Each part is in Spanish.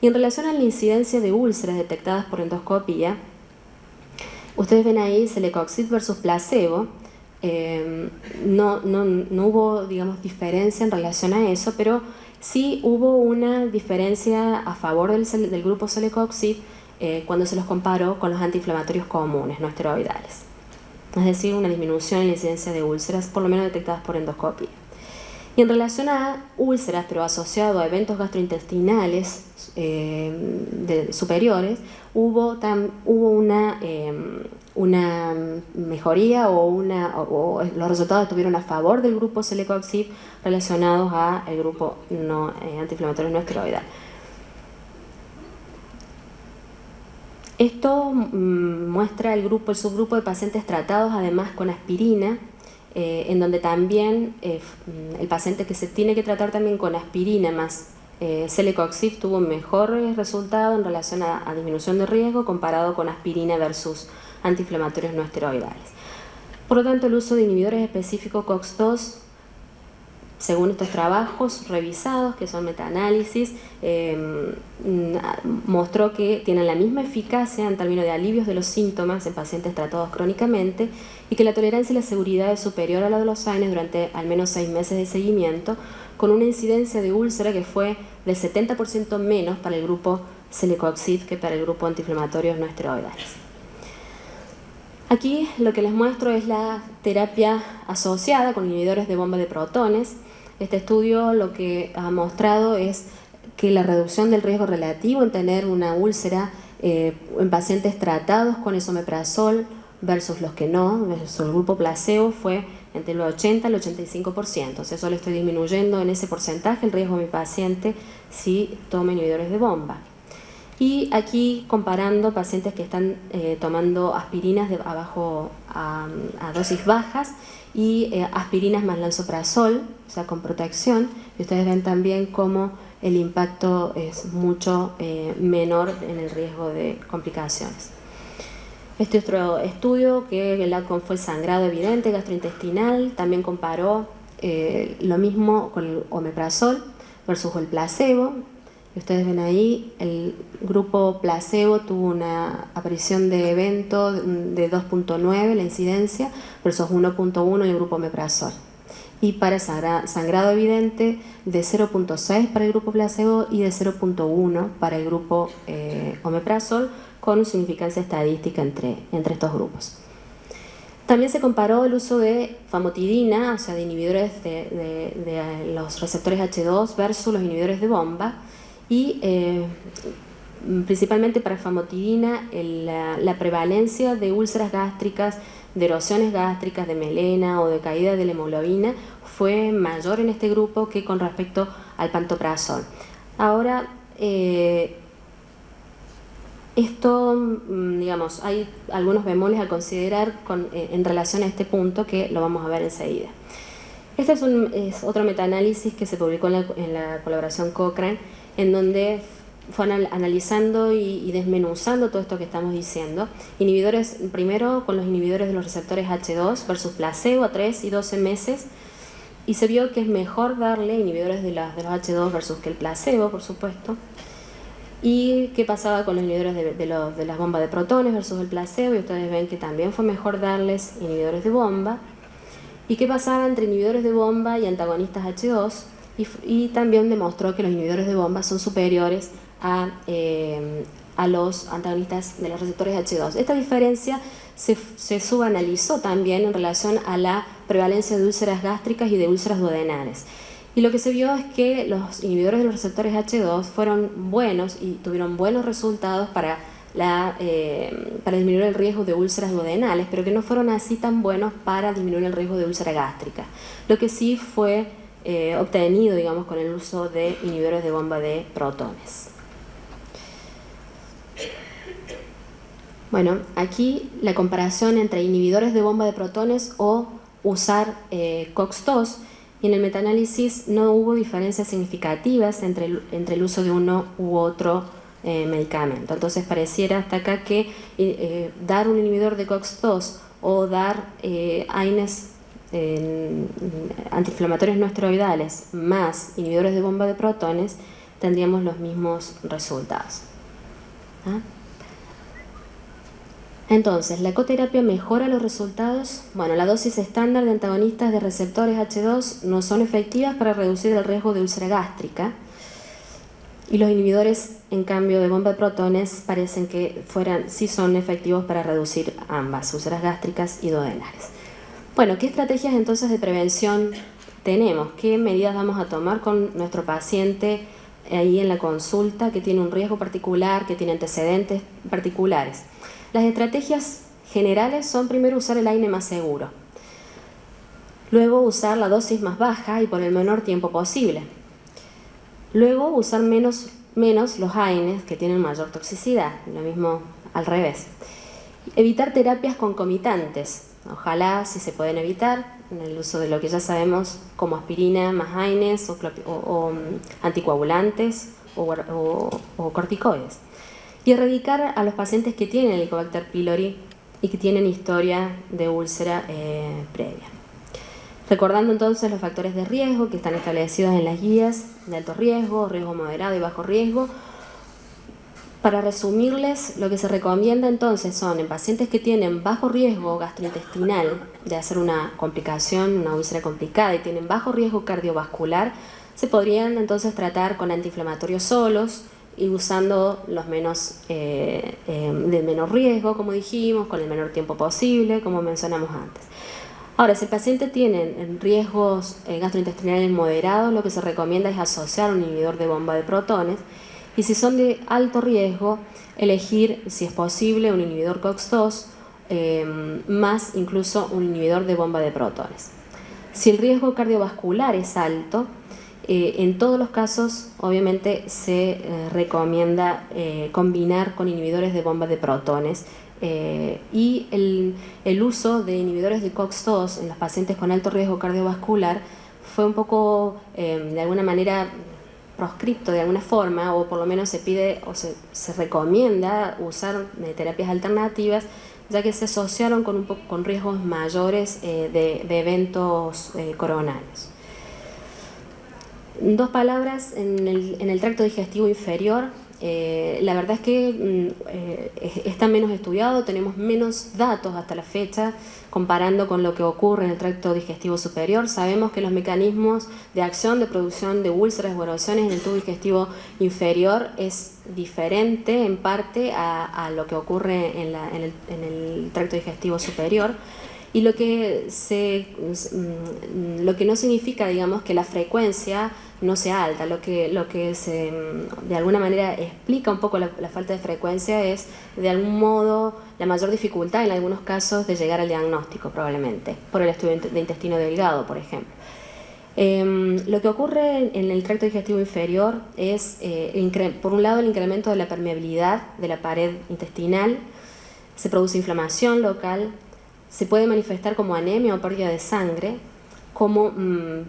Y en relación a la incidencia de úlceras detectadas por endoscopía, ustedes ven ahí celecoxib versus placebo. No hubo, digamos, diferencia en relación a eso, pero sí hubo una diferencia a favor del grupo celecoxib cuando se los comparó con los antiinflamatorios comunes, no esteroidales. Es decir, una disminución en la incidencia de úlceras, por lo menos detectadas por endoscopía. Y en relación a úlceras, pero asociado a eventos gastrointestinales superiores, hubo una mejoría o los resultados estuvieron a favor del grupo celecoxib relacionados al grupo antiinflamatorio no esteroidal. Esto muestra el subgrupo de pacientes tratados además con aspirina, en donde también el paciente que se tiene que tratar también con aspirina más celecoxib tuvo un mejor resultado en relación a disminución de riesgo comparado con aspirina versus antiinflamatorios no esteroidales. Por lo tanto, el uso de inhibidores específicos COX-2, según estos trabajos revisados, que son metaanálisis, mostró que tienen la misma eficacia en términos de alivios de los síntomas en pacientes tratados crónicamente y que la tolerancia y la seguridad es superior a la de los AINES durante al menos 6 meses de seguimiento, con una incidencia de úlcera que fue del 70% menos para el grupo celecoxib que para el grupo antiinflamatorios no esteroidales. Aquí lo que les muestro es la terapia asociada con inhibidores de bomba de protones. Este estudio lo que ha mostrado es que la reducción del riesgo relativo en tener una úlcera en pacientes tratados con esomeprazol versus los que no, versus el grupo placebo, fue entre el 80 y el 85%. O sea, eso le estoy disminuyendo en ese porcentaje el riesgo de mi paciente si toma inhibidores de bomba. Y aquí comparando pacientes que están tomando aspirinas a dosis bajas y aspirinas más lansoprazol, o sea, con protección, y ustedes ven también cómo el impacto es mucho menor en el riesgo de complicaciones. Este otro estudio, que el outcome fue sangrado evidente gastrointestinal, también comparó lo mismo con el omeprazol versus el placebo. Y ustedes ven ahí, el grupo placebo tuvo una aparición de evento de 2.9, la incidencia, versus 1.1 en el grupo omeprazol. Y para sangrado evidente de 0.6 para el grupo placebo y de 0.1 para el grupo omeprazol, con significancia estadística entre estos grupos. También se comparó el uso de famotidina, o sea, de inhibidores de los receptores H2 versus los inhibidores de bomba, y principalmente para famotidina la prevalencia de úlceras gástricas, de erosiones gástricas, de melena o de caída de la hemoglobina fue mayor en este grupo que con respecto al pantoprazol. Ahora, esto, digamos, hay algunos bemoles a considerar en relación a este punto que lo vamos a ver enseguida. Este es otro metaanálisis que se publicó en la colaboración Cochrane, en donde fue analizando y desmenuzando todo esto que estamos diciendo. Inhibidores, primero con los inhibidores de los receptores H2 versus placebo a 3 y 12 meses, y se vio que es mejor darle inhibidores de los H2 versus que el placebo, por supuesto. Y qué pasaba con los inhibidores de las bombas de protones versus el placebo, y ustedes ven que también fue mejor darles inhibidores de bomba. Y qué pasaba entre inhibidores de bomba y antagonistas H2, y también demostró que los inhibidores de bomba son superiores a los antagonistas de los receptores H2. Esta diferencia se subanalizó también en relación a la prevalencia de úlceras gástricas y de úlceras duodenales. Y lo que se vio es que los inhibidores de los receptores H2 fueron buenos y tuvieron buenos resultados para disminuir el riesgo de úlceras duodenales, pero que no fueron así tan buenos para disminuir el riesgo de úlcera gástrica. Lo que sí fue obtenido, digamos, con el uso de inhibidores de bomba de protones. Bueno, aquí la comparación entre inhibidores de bomba de protones o usar COX-2, y en el metaanálisis no hubo diferencias significativas entre el uso de uno u otro medicamento. Entonces pareciera hasta acá que dar un inhibidor de COX-2 o dar AINES antiinflamatorios no esteroidales más inhibidores de bomba de protones tendríamos los mismos resultados. ¿Ah? Entonces, ¿la ecoterapia mejora los resultados? Bueno, la dosis estándar de antagonistas de receptores H2 no son efectivas para reducir el riesgo de úlcera gástrica, y los inhibidores, en cambio, de bomba de protones parecen que sí son efectivos para reducir ambas, úlceras gástricas y duodenales. Bueno, ¿qué estrategias entonces de prevención tenemos? ¿Qué medidas vamos a tomar con nuestro paciente ahí en la consulta que tiene un riesgo particular, que tiene antecedentes particulares? Las estrategias generales son primero usar el AINE más seguro, luego usar la dosis más baja y por el menor tiempo posible, luego usar menos los AINES que tienen mayor toxicidad, lo mismo al revés. Evitar terapias concomitantes, ojalá si se pueden evitar, en el uso de lo que ya sabemos como aspirina más AINES o anticoagulantes o corticoides. Y erradicar a los pacientes que tienen Helicobacter pylori y que tienen historia de úlcera previa. Recordando entonces los factores de riesgo que están establecidos en las guías de alto riesgo, riesgo moderado y bajo riesgo. Para resumirles, lo que se recomienda entonces son en pacientes que tienen bajo riesgo gastrointestinal de hacer una complicación, una úlcera complicada y tienen bajo riesgo cardiovascular, se podrían entonces tratar con antiinflamatorios solos y usando los de menor riesgo, como dijimos, con el menor tiempo posible, como mencionamos antes. Ahora, si el paciente tiene riesgos gastrointestinales moderados, lo que se recomienda es asociar un inhibidor de bomba de protones, y si son de alto riesgo, elegir, si es posible, un inhibidor COX-2 más incluso un inhibidor de bomba de protones. Si el riesgo cardiovascular es alto, en todos los casos, obviamente, se recomienda combinar con inhibidores de bomba de protones. Y el uso de inhibidores de COX-2 en los pacientes con alto riesgo cardiovascular fue un poco, de alguna manera, proscripto de alguna forma, o por lo menos se pide o se recomienda usar terapias alternativas, ya que se asociaron con riesgos mayores de eventos coronarios. Dos palabras en el tracto digestivo inferior. La verdad es que está menos estudiado, tenemos menos datos hasta la fecha comparando con lo que ocurre en el tracto digestivo superior. Sabemos que los mecanismos de acción de producción de úlceras o erosiones en el tubo digestivo inferior es diferente en parte a lo que ocurre en el tracto digestivo superior. Y lo que no significa, digamos, que la frecuencia no sea alta. Lo que de alguna manera explica un poco la falta de frecuencia es, de algún modo, la mayor dificultad en algunos casos de llegar al diagnóstico, probablemente, por el estudio de intestino delgado, por ejemplo. Lo que ocurre en el tracto digestivo inferior es, por un lado, el incremento de la permeabilidad de la pared intestinal, se produce inflamación local, se puede manifestar como anemia o pérdida de sangre, como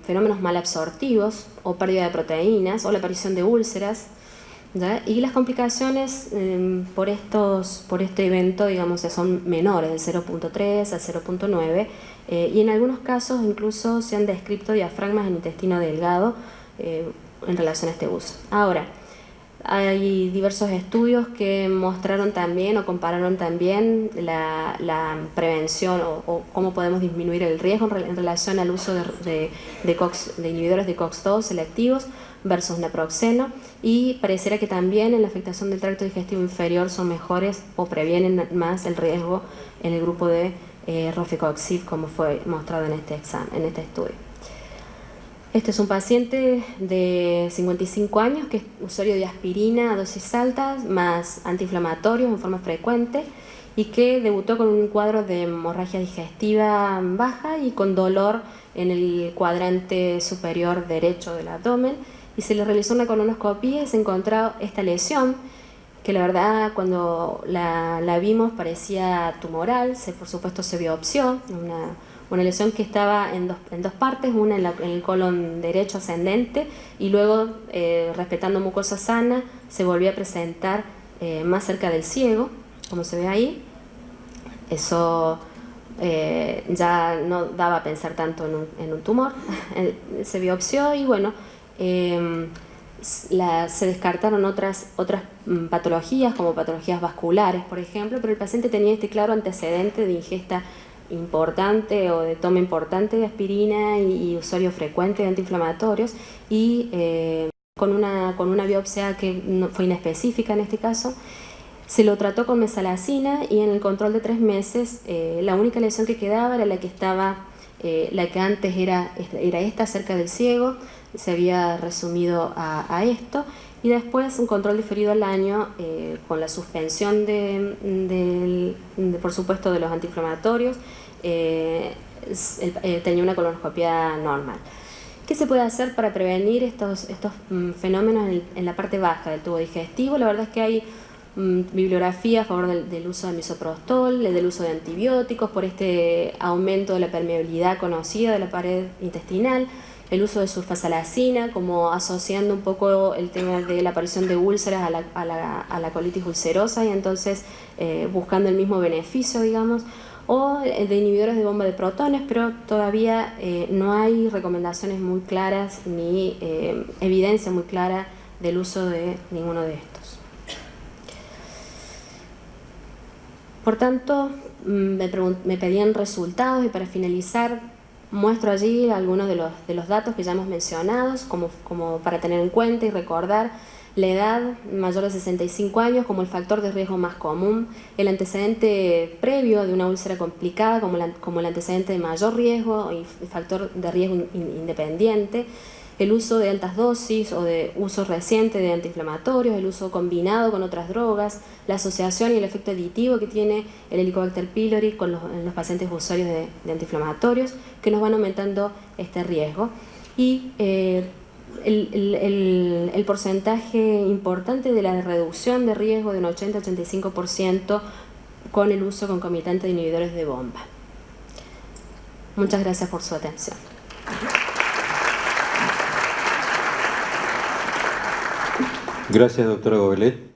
fenómenos malabsortivos o pérdida de proteínas o la aparición de úlceras, ¿ya? Y las complicaciones por este evento, digamos, son menores, del 0.3 al 0.9, y en algunos casos incluso se han descrito diafragmas en intestino delgado en relación a este uso. Ahora, hay diversos estudios que mostraron también o compararon también la prevención o cómo podemos disminuir el riesgo en relación al uso de inhibidores de COX-2 selectivos versus naproxeno, y pareciera que también en la afectación del tracto digestivo inferior son mejores o previenen más el riesgo en el grupo de rofecoxib, como fue mostrado en este estudio. Este es un paciente de 55 años que es usuario de aspirina a dosis altas más antiinflamatorios en forma frecuente y que debutó con un cuadro de hemorragia digestiva baja y con dolor en el cuadrante superior derecho del abdomen, y se le realizó una colonoscopia y se encontró esta lesión que la verdad cuando la vimos parecía tumoral. Por supuesto se biopsió, una lesión que estaba en dos partes, una en el colon derecho ascendente, y luego, respetando mucosa sana, se volvió a presentar más cerca del ciego, como se ve ahí. Eso ya no daba a pensar tanto en un tumor. Se biopsió y bueno, se descartaron otras patologías, como patologías vasculares, por ejemplo, pero el paciente tenía este claro antecedente de ingesta importante o de toma importante de aspirina y usuario frecuente de antiinflamatorios, y con una biopsia que no, fue inespecífica en este caso. Se lo trató con mesalazina y en el control de 3 meses la única lesión que quedaba era la que antes era esta cerca del ciego, se había resumido a esto, y después un control diferido al año con la suspensión por supuesto de los antiinflamatorios. Tenía una colonoscopia normal. ¿Qué se puede hacer para prevenir estos fenómenos en la parte baja del tubo digestivo? La verdad es que hay bibliografía a favor del uso de misoprostol, del uso de antibióticos por este aumento de la permeabilidad conocida de la pared intestinal, el uso de sulfasalacina, como asociando un poco el tema de la aparición de úlceras a la colitis ulcerosa, y entonces buscando el mismo beneficio, digamos, o de inhibidores de bomba de protones, pero todavía no hay recomendaciones muy claras ni evidencia muy clara del uso de ninguno de estos. Por tanto, me pedían resultados, y para finalizar muestro allí algunos de los datos que ya hemos mencionado, como para tener en cuenta y recordar: la edad mayor de 65 años como el factor de riesgo más común, el antecedente previo de una úlcera complicada como el antecedente de mayor riesgo y factor de riesgo independiente, el uso de altas dosis o de uso reciente de antiinflamatorios, el uso combinado con otras drogas, la asociación y el efecto aditivo que tiene el Helicobacter pylori en los pacientes usuarios de antiinflamatorios, que nos van aumentando este riesgo. Y el porcentaje importante de la reducción de riesgo de un 80-85% con el uso concomitante de inhibidores de bomba. Muchas gracias por su atención. Gracias, doctora Gobelet.